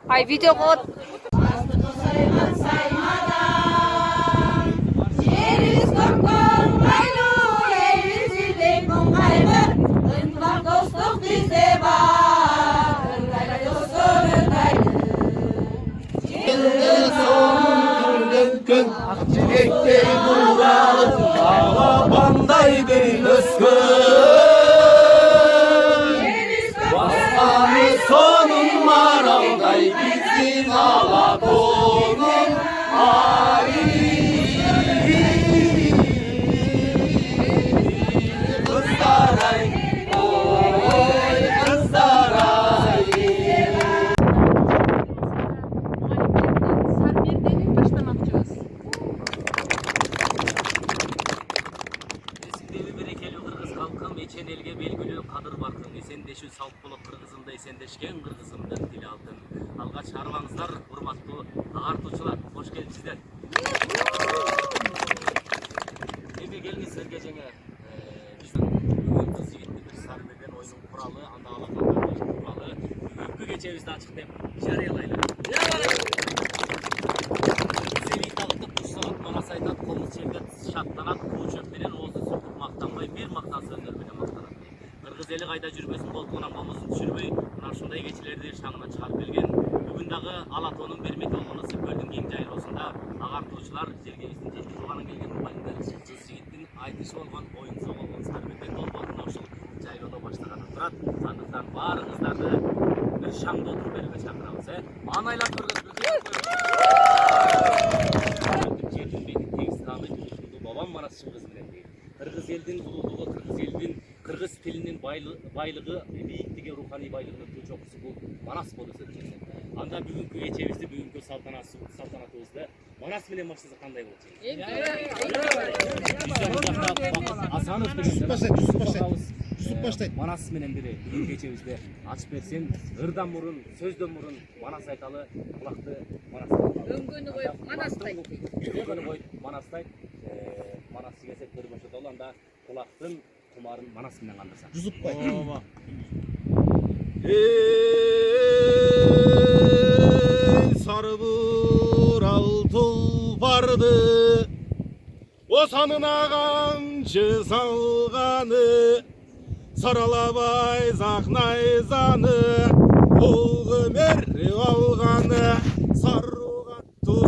Ay video kod. Çilekte buğralı alabanday bir ıskın Bastanı sonun maralday bizim alakonun Kızlaray, oy kızlaray Sarmiyer'den başlamakçıyız. Eskideli berekeli kırgız halkım, eçen elge belgülü kadır barkın. Esendeşü salt bulup kırgızımda esendeşken kırgızımdan dil aldın. Alga çağırmаңыздар, hurmatlı ағартушылар. Hoş geldinizler. Endi келиңиздер кечене бүгүн кыз жигитти bir sarmeden oyunun kuralı, anda alakalардын kuralı. Бүгүнкү кечебизди ачык деп жарыялайлы. Зелиталык кушсагат манас айтат, комуз чемдет шаттанат, куу чөп менен оозу сүртүп мактанбай, бир мактан сөөндөр менен мактанат. Кыргыз эли кайда жүрбөсүн колтугунан комузун түшүрбөй, мына ушундай кечелерди шаңына чыгарып келген. Бүгүн дагы Алатоонун бермети болгон Сыпкөлдүн кең жайлоосунда агартуучулар жергебиздин жети тууганын келген упайында кыз жигиттин айтышы болгон, оюнсу болгон сарбетен долбоорун ушул жайлоодо баштаганы турат. Андыктан баарыңыздарды бир шаңда отуруп берүүгө чакырабыз, Аны айлап көргөз бабам Манас Чыңгыз менен дейт. Кыргыз элдин улуулугу, кыргыз элдин кыргыз тилинин байлыгы, бийиктиги, руханий байлыгынын туу чокусу бул Манас болуп эсептелет. Анда бүгүнкү кечебизди, бүгүнкү салтанатыбызды Манас менен баштасак кандай болот? Асанов баштайт. Манас менен бири бүгүнкү кечебизди ачып берсем, ырдан мурун, сөздөн мурун Манас айталы, кулакты Манас. Өңгөнү коюп Манастайт. Өңгөнү коюп Манастайт. Манас келсе көрбөшөт ол, анда кулактын кумарын Манас менен кандырса. Жузупбай. Sarı bural tulpardı O sanına kamçı salganı Saralabay zaknayzanı Ol gömeri alganı Sarrugat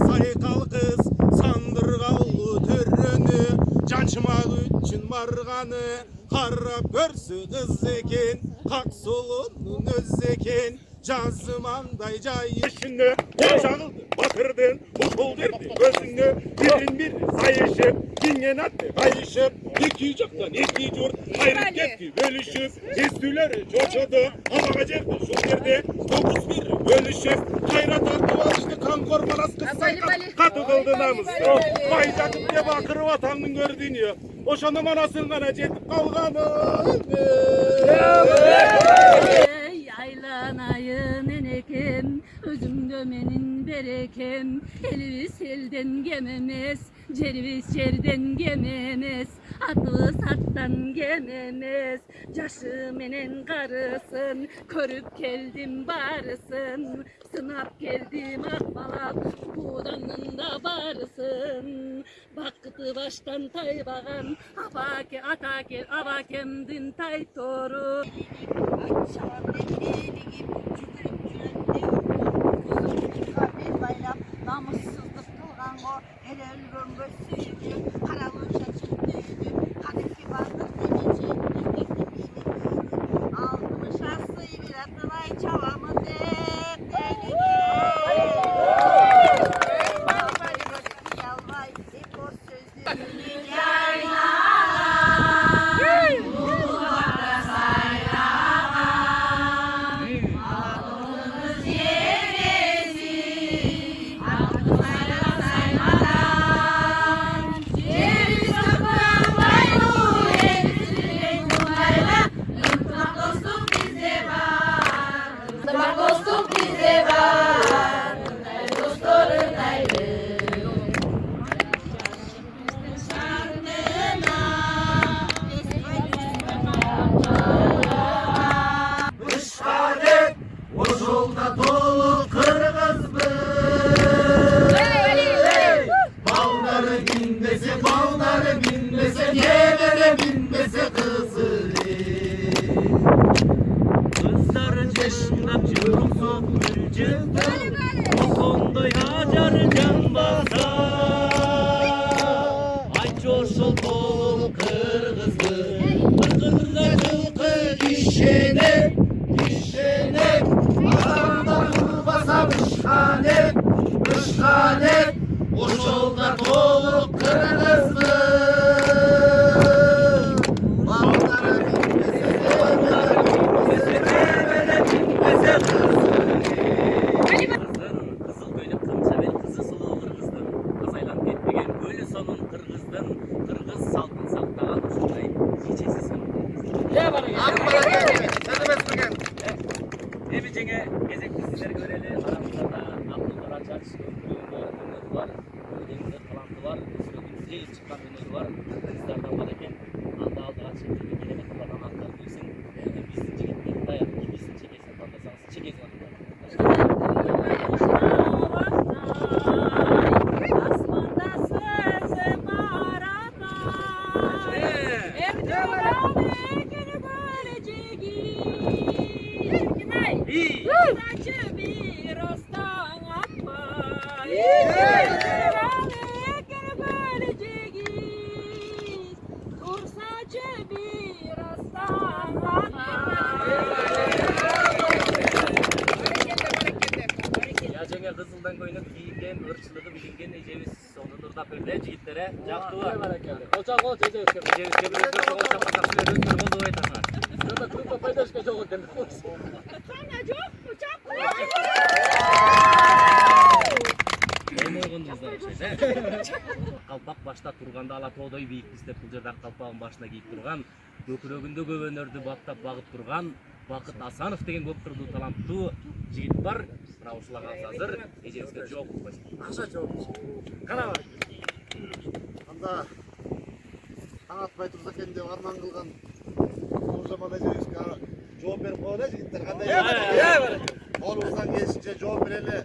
saykal kız Sandırgalı törünü Cançımak üçün marganı Harap görsü kız eken Kak solunun öz eken Жазымандай жайышыны Ол жағылды, батырдың Ұшыл берді өзіні Бірін бірі сайышып Кенген атты қайышып Екі жақтан екі жұрт Қайрып кетті өлішіп Естілері жошыды Алаға жерді жол жерде 91 өлішіп Қайрат артып алышты Қамқор Манас қыз сайқат Қату қылды намысты Бай жатып деп ақырып атаңның көрдіңі Ошаны Манасың ғана жетіп қалғаны Aylanayın enekem, özümde menin berekem, elvis elden gememez, cervis cerden gememez, atlı sattan gememez, caşı menen karısın, körüp geldim barısın, sınap geldim akbalak, buğdanında barısın, baktı baştan taybağan, abake atake abakemdin tay toru. Namussuzluk kılgan o hele ölgön göğsüydü karalı şaşırtıydı kadınki varlık demeyecekti beklemişti altılı şahsı bir atılay çavamı depteli yalvay hep o sözlü yayla acıdır. Okondoy acar can basa. Ay coşul bol kırgızdı. Kırgızda yılkı işenek. İşenek. Adamda kul basamış hanek. Işhanek. O yolda dolu kırgızdı. Bağları bilmese Kızıl böyle kımsa ben kızı suluğu kırgızdım. Kazaylan etmegen böyle sonun kırgızdım. Kırgız saltın salttağa koşulay. Geçesi sonun kırgızdım. Ya bana gel. Sen de besmegen. Emicenge gezekli sizleri göreli. Aramızda da Abdülhamid Açar, Ömrü'nde öneri var. Ödenizde kalantı var. Ödenizde çıkan öneri var. Kızlardan var eken. Aldı açıkçası gelemek olan haklar bilsin. Bizim çeketleri dayak gibisin çekesin. Tandasanız çekesin. Kızıldan koyunup giyingen, ırçılığı bilingen Eceviz sonundur da böyle yiğitlere yaktı var. Koçak ol, Eceviz kebir özgür ol, çapakası ve özgür ol, doğru etasına. Şurada kırıkla paydaşka çok ol, kendi olsun. Sana çok mu çok mu? Emin oğlunuzda bir şey de. Kalpak başta turganda Alatoğdoy beyik bizde Pılcırdak kalpağın başına giyip turgan. Gökürögünde gövönörді baktap bağıp turgan. Bakıt Асанов деген көп тұрды талантты жігіт бар. Мына ушылаған азыр Ежевизге жоқ. Қаша жоқ. Қара бар. Анда таң атпай тұрса екен деп арман қылған Нұржамал Ежевизге жооп беріп қояды жігіттер қандай? Қолымыздан келісінше жооп берелі.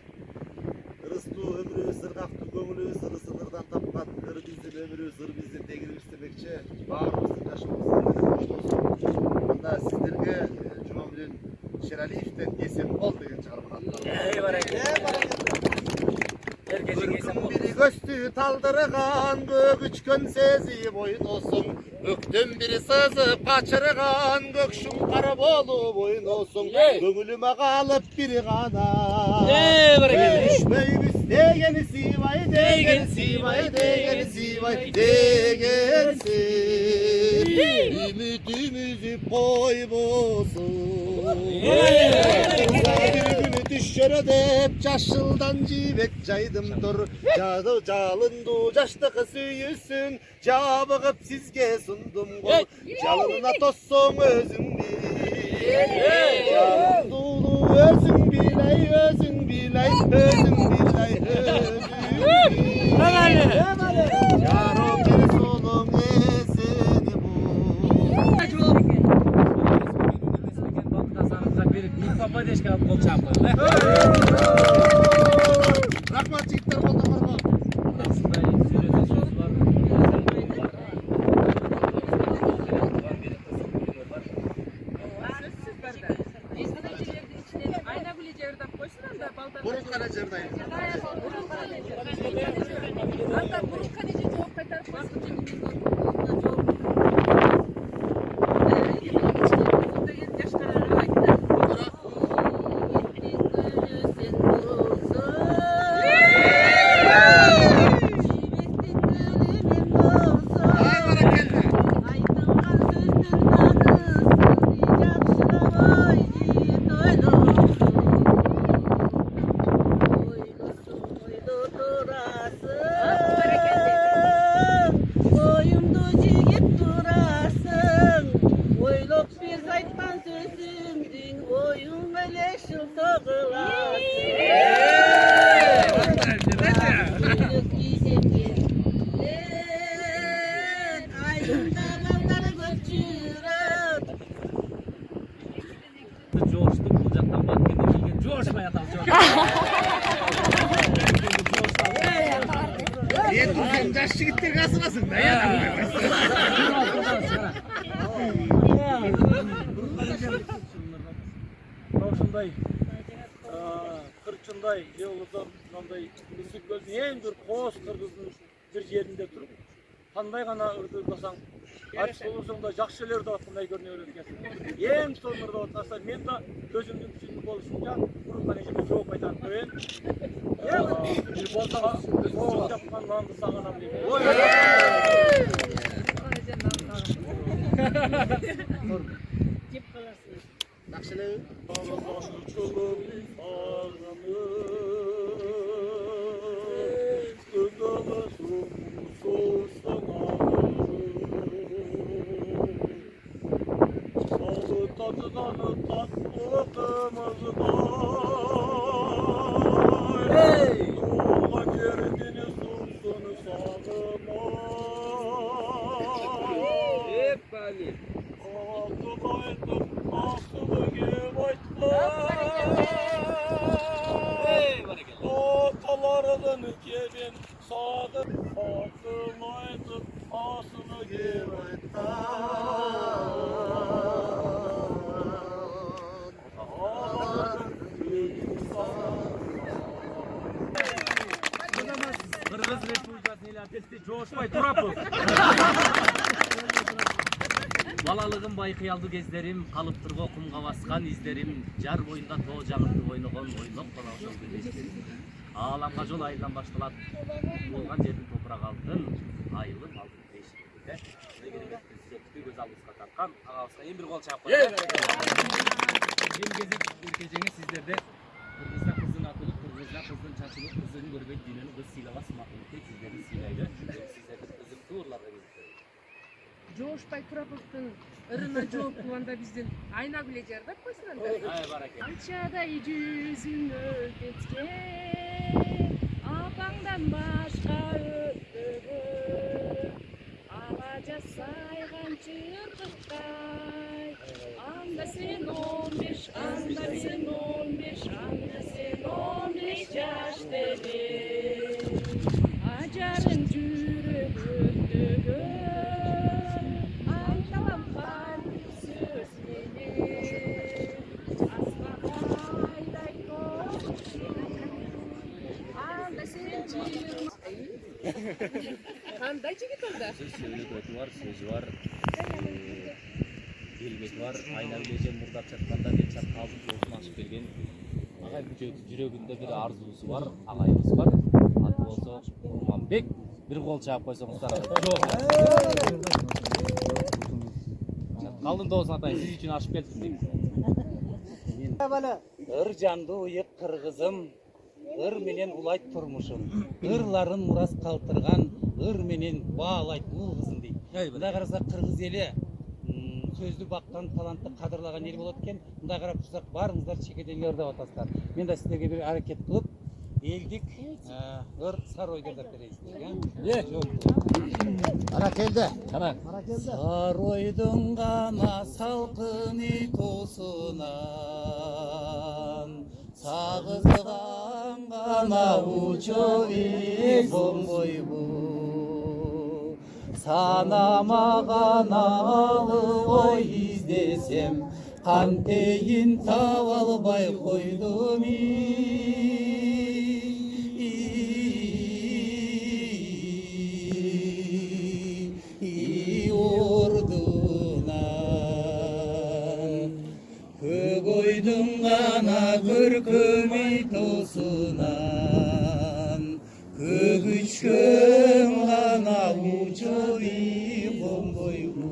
Ырыстуу өмүрүбүз, ыргактуу көңүлүбүз, ыры сыңырдан тапкан, ыр биздин өмүрүбүз, ыр биздин тегибиз демекчи, баарыбыздын жашообуздун коштосун. Анда сиздерге Жума менен Шералиевден Эсенбол деген чыгарма Бүркүн бири көстү талдырган, көгүчкөн сезип ойносуң. Өктөн бири сызып качырган, көк шуңкар болуп ойносуң. Көңүлүмө калып бири гана. Düşmeyimiz degen sivay, degen sivay, degen sivay, degensin. Ümitimizi koybosun. Bir günü düşer dep caşıldan cibek caydım dur. Jalındu caştıkı süyüsün, jabıgıp sizge sundum gol. Jalınına tossun özün bil. Jalındulu özün biley, özün biley, özün biley, özün biley. Yarım bir solum eseni bu. Rahmat çiftler kolda var. Burun Karacır'dayım. Hatta burun kaleci çok kadar fazla Sen yaşlı gittin kasılasın da ya. ушундай жолдон мындай Ысык көлдүн эң бир кооз кыргыздын бир жеринде туруп кандай гана ырдырласаң ач болсоң да жакшы эле ырдап аткандай көрүнө берет экенсиң. Эң сонун ырдап атканда мен да өзүмдүн күчүм болушунча Буруккан эжеме жооп кайтарып коеюн. Бир болсоң соолук жапкан нанды сагынам дейт. Жеп каласың. Жакшы элеби? Atalarının gelin sağdı, asılaydı, asını gelin. Kırgız Respublikası'nın ilatesi coşmay turapız. Balalığım bayqıyaldı gezlerim, kalıptırga kumga baskan izlerim, jar boyunda too жаңырды ойногон, ойноп кала ошол белестерим. Ааламга жол айылдан башталат, болгон жердин топурак алтын, айылым алтын бешикте. Сизге көз алдыңызга тарткан, агабызга эң бир кол чаап коёюн. Эң кезек эркежеңе сиздерде кыргызда кыздын атылып, кыргызда кыздын чачылып, кыздын көрбөйт дүйнөнү кыз сыйлабас макулукте сиздерди сыйлайды. Сиздерди кызыктуу ырларга кезиктирет. Жоошпай Турабовдун ырына жооп кылганда биздин Айнагүл эже ырдап койсун анда. Ай бараке. Канчадай жүзүң өтөткөн, апаңдан башка өтпөгөн. Ага жасайган чыргыктай, анда сен 15, анда мен 15, анда сен 15 жашта эле. Ажарың жүрөк өтөгөн, айталам кантип сөз менен. Асмагайдай тош, анда сен жыйырма. Кандай жигит анда? Сөйлөт өтү бар, сөзү бар, келбети бар. Айнагүл эже мурдап чатканда деп чаткалдын жоосун ашып берген. Ага жүрөгүндө бир арзуусу бар, агайыбыз бар. Аты болсо Курманбек. Бир кол чаап койсоңуздар. Калдын доосун атайын, сиз үчүн ашып келдим дейм. Ыр жанды уйук кыргызым, ыр менен улайт турмушум. Ырларын мурас калтырган, ыр менен баалайт ул кызым дейт. Мындай карасак кыргыз эли сөздү бактан, талантты кадырлаган эл болот экен. Мындай карап турсак баарыңыздар чекеден ырдап атасыздар. Мен да сиздерге бир аракет кылып, элдик ыр сар ойдор деп берейин сиздерге. Ана келди. Кана. Сар ойдун гана салкын тоосунан, сагызган гана учоби бомбойбу. Санамаган алып ой издесем, кантейин таба албай койдум ордунан. Көгөйдүн гана көркөмөй тоосунан, көгүчкөн гана учоби бомбойбу.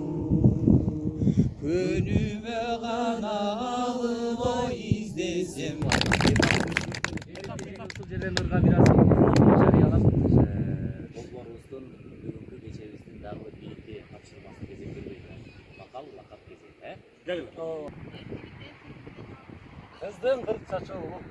Көнүмө гана алып ой издесем. Ушул жерден ырга бир аз жарыялап, долбоорубуздун бүгүнкү кечебиздин дагы бийики тапшырмасын кезек бербейби? Макал лакап кезек, Кыздын кырк чачы улуу.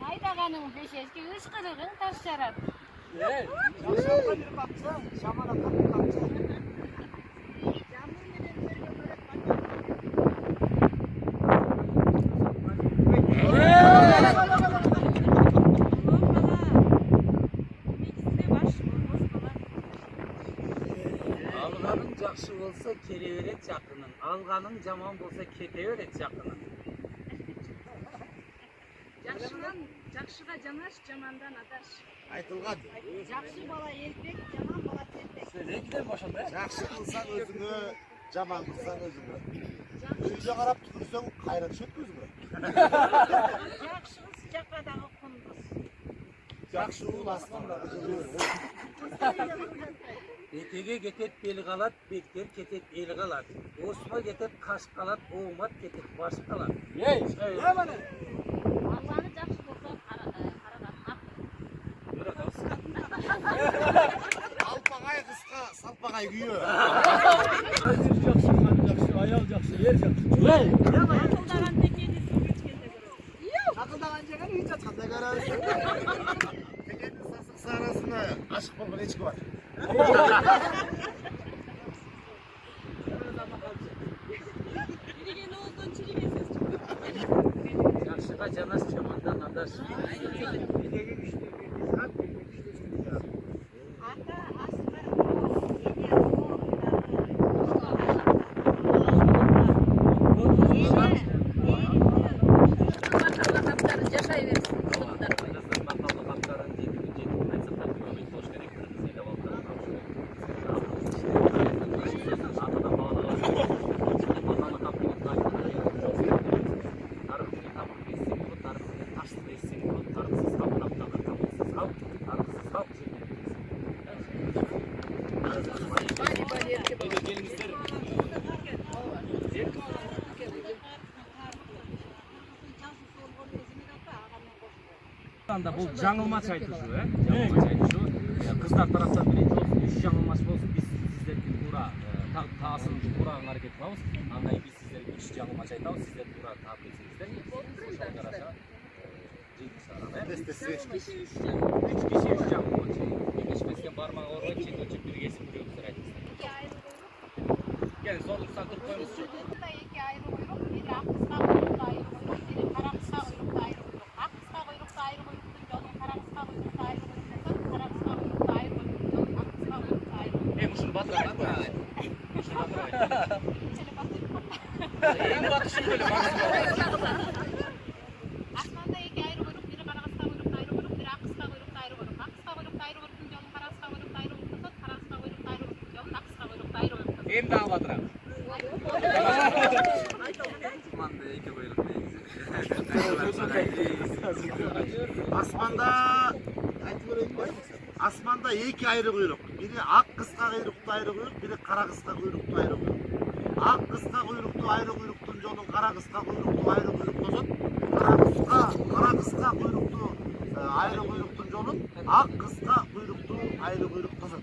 Айдаганың бешешке ышкырыгың таш жарат. Жашарга бир бакса, шамалакка бир бакса. Alğanın жақсы болsa кереберет жақының, алғаның жаман болsa кетеберет жақының. Жақшыға жанаш, жамандан адаш. Айтылған. Жақсы бала елпек, жаман бала терпек. Жақсы қылсаң өзіңе, жаман қылсаң өзіңе. Үйге қарап түкірсең қайрат шөп өзіңе. Жақшығыз жақадағы құндыз. Жақсы ұл аспандағы жылы. Бетеге кетет бел қалат, бектер кетет ел қалат. Осыма кетет қаш қалат, оғымат кетет баш қалат. Алланы жақсы болса қарадан ақ. Алпағай қысқа, салпағай күйе. Аял жақсы, ер жақсы. Ақылдаған текені сүргечкенде көреді. Ақылдаған жеген үй жатқанда көреді. Текенің сасықсы арасында ашық болған ешкі бар. Жақшыға жанас, жамандан адаш. Ата асқар жашай берсін. Анда бұл жаңылмач айтышы, жаңылмач айтышы. Қыздар тараптан бірінші болсын, үш жаңылмач болсын, біз сіздерге тура таасын тураған әрекет қыламыз. Андай біз сіздерге үш жаңылмач айтамыз, сіздер тура таап кетсеңіздер. Үч киши үч жаңылмач. Ешместен бармақ орой, чет өчіп бір кесіп біреуіміздер айтыңыздар. Келin, сорлықсан тұрып қойыңыз. Екі айры құйрық, бері ақ қысқа құйрықта айры құйрық, бері қара қысқа құйрықта айры құйрық. Ақ қысқа құйрықта айры құйрықтың жолын қара қысқа құйрықта айры құйрықтың, қара қысқа құйрықта айры құйрықтың жолын ақ қысқа құйрықта айры құйрықтың. Мұшын батыр айтып қойыңыз. Мұшын батыр айтып. Шелі батыр қойыңыз. Ең батышын бөлі батыр. Асманда екі айры құйрық, бері қара қысқа құйрықта айры құйрық, бері ақ қысқа құйрықта айры құйрық. Ақ қысқа құйрықта айры құйрықтың жолын қара қысқа құйрықта айры құйрықтың, қара қысқа құйрықта айры құйрықтың жолын ақ қысқа құйрықта айры құйрықтың. Ең дағы батыр. Асманда екі айры құйрық. Бірі ақ қысқа құйрықты айры құйрық, бірі қара қысқа құйрықты айры құйрық. Ақ қысқа құйрықты айры құйрықтың жолын қара қысқа құйрықты айры құйрық тозын. Қара қысқа құйрықты айры құйрықтың жолын ақ қысқа құйрықты айры құйрық тозын.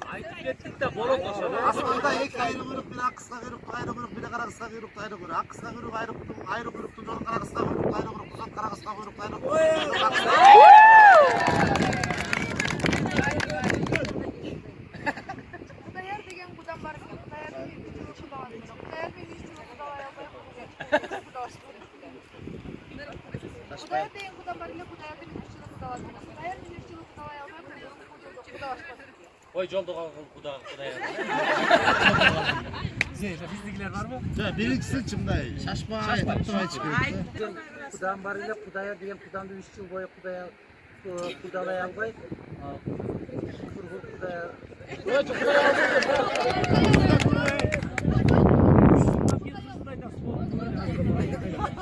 Айтып кеттік та болот ошо. Асманда екі айры құйрық, бірі ақ қысқа құйрықты айры құйрық, бірі қара қысқа құйрықты айры құйрық. Ақ қысқа құйрық айры құйрықтың жолын қара қысқа құйрықты айры құйрық тозын. Қара қысқа құйрықты айры құйрық. Құдаяр деген құдан бар екен. Құдаярдың үйінде құдалар екен. Құдаярдың үйінде құдалай албай Құдаяр деген құдан бар екен. Құдаярдың үйінде құдалар екен. Құдаярдың үйінде құдалай албай құдалар. Ой, жолды қалғыл құдай. Біздігілер бар ма? Бirincisi чымдай, шашпай, айтып айтып керек. Құдан бар еле, құдая деген құданды 3 жыл бойы құдалай албай.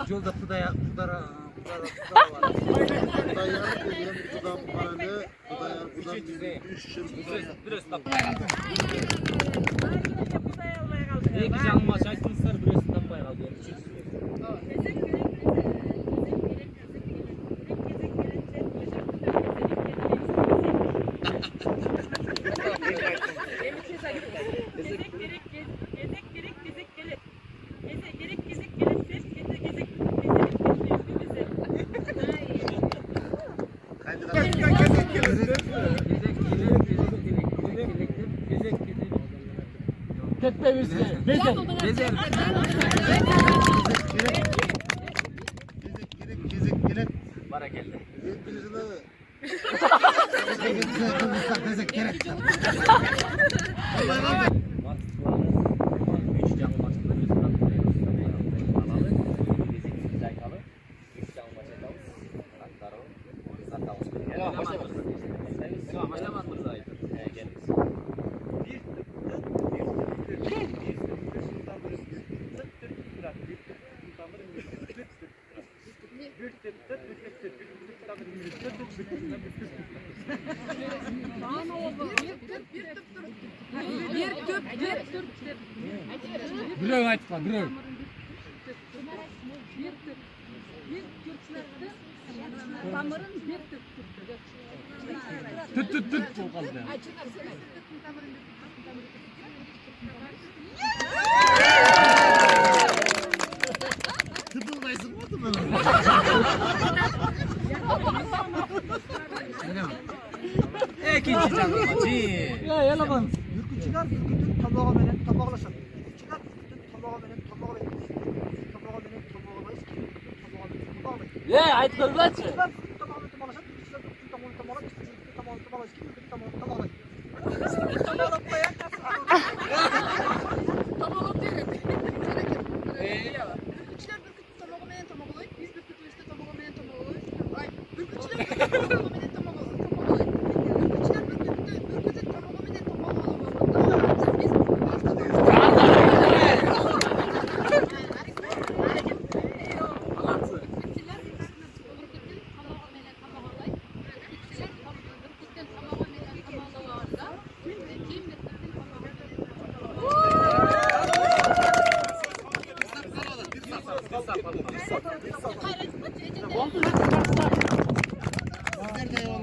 Жолда құдая Құдаяр деген құдан бар еле, құдаяр құдан 3 жыл Бірөз тап. Екі жаңылмач айтыңыздар, бірөз таппай қалды. Gezek kelет. Bana geldi. Birinci Kırgızistan desek gerek. Biröv aytkan, biröv. Tüt bolğandı. Tıpıldaysın mı tıpıl? İkinci canlı. Ya yalaman. Ürkü çıkar, ürkütün tabağa menen tabağlaşır. Çıkar, ürkütün tabağa menen tabağa verir. Tabağa menen tabağa verir. Tabağa menen tabağa verir. Ya aytkanlaçı. Çıkar, ürkütün tabağa menen tabağlaşır. Çıkar, ürkütün tabağa menen tabağlaşır. Ürkütün tabağa menen tabağlaşır. Ürkütün tabağa menen tabağlaşır. Ürkütün tabağa menen Ürkütçüler bürküt tabağı menen tabağı olayı. Biz bürküt işte tabağı menen tabağı olayı. Ay, ürkütçüler bürküt tabağı menen tabağı olayı. Ürkütçüler bürküt tabağı menen tabağı olayı. Biz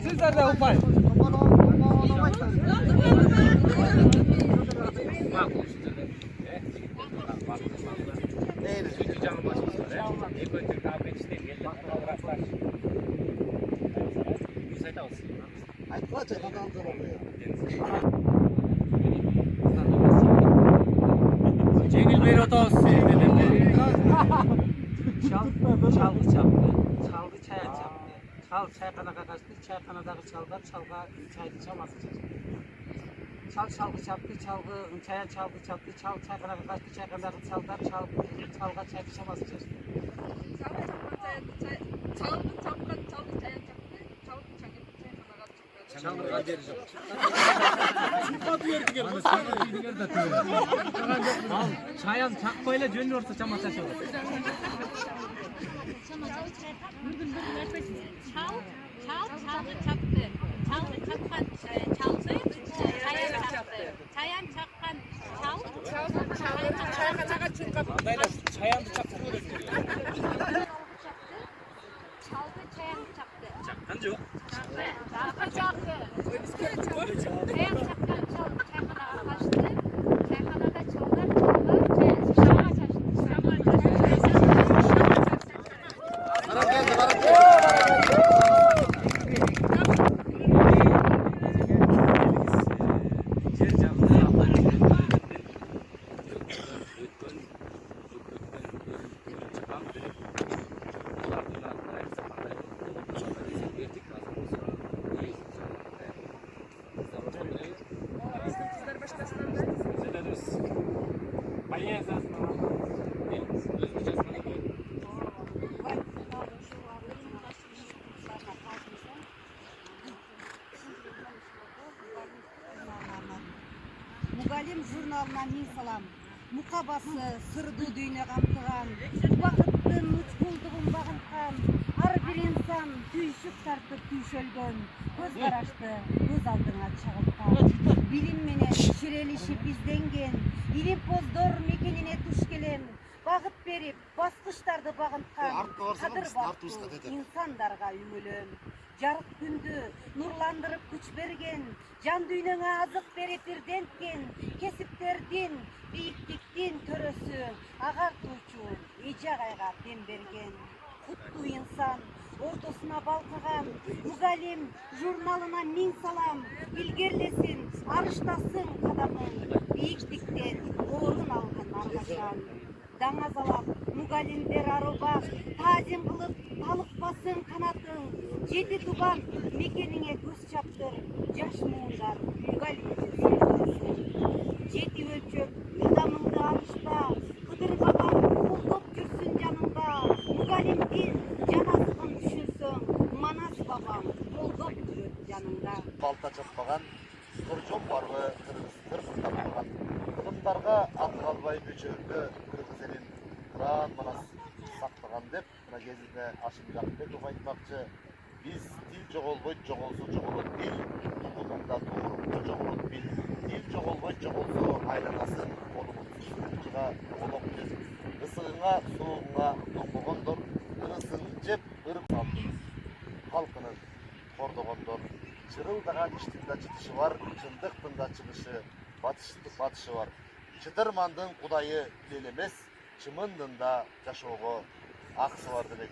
Sizler de upay. Aytmaça kadar oluyor. Cengiz Bey otobüsü dedim. Çalgı çaptı, çalgı çaya çaptı. Çal çayxanaga kaçtı, çayxanadagi çalgar çalga çaydı çaması çaçtı. Çal çalgı çaptı, çalgı çaya çalgı çaptı, çal çayxanaga kaçtı, çayxanadagi çalgar çalga çaydı çaması çaçtı. Çangırga vereceğim. Al çayan çakmayla dönüyorsa çama çaşıyor. çalgı çaptı. Çalgı çapkan çalgı çayan çakkan Çayandı çaktı böyle. çalgı çayan çaktı. Çakkan yok. Çaktı. Çayan çakkan çayxanaga kaçtı. Çayxanada çalgar çayga Mugallim jurnalına min salam. Mukabası sırdı düğüne kamtıgan. Vakıttın uçkulduğun bağıntıgan. Har bir insan tüyüşüp tartıp tüyşölgön. Göz karaştı, göz aldığına çağıttan. Bilim mene şirelişi bizdengen. İlim pozdor mekenine tuş gelen. Bağıt berip, baskıştardı bağıntıgan. Kadır baktı, insandarga ümülüm. Жарык күндү нурландырып күч берген, жан дүйнөңө азык берип ирденткен, кесиптердин, бийиктиктин төрөсү, агартуучу, эжагайга дем берген. Куттуу инсан, ортосуна балкыган, мугалим журналына миң салам, илгерлесин, арыштасын кадамын, бийиктиктен орун алган аргашан. Даңазалап, мугалимдер арубак таазим кылып талыкпасын канатың жети тубан мекениңе көз чаптыр жаш муундар мугалимдер жети өлчөп адамыңды алышта кыдырбаган колдоп жүрсүн жаныңда мугалимдин жаназыгын түшүнсөң манас бабаң колдоп жүрөт жаныңда балта чаппаган кыржон барбы кыргыздар кырымдарга аты калбай көчөрдө кыргыз элин кыран манас сактаган деп мына кезинде Ашим Жакпетов айтмакчы. Биз тил жоголбойт, жоголсо жоголот бил, туугунда туурукта жоголот бил, тил жоголбойт, жоголсо айланасын колуңга олоп бил, ысыгыңа сууңа тоңбогондор, ырысын жеп ырып салды, халкынын кордогондор, чырылдаган иштин да чытышы бар, чындыктын да чыгышы, батышы бар. Чытырмандын кудайы эл эмес, чымындын да жашоого акысы бар деп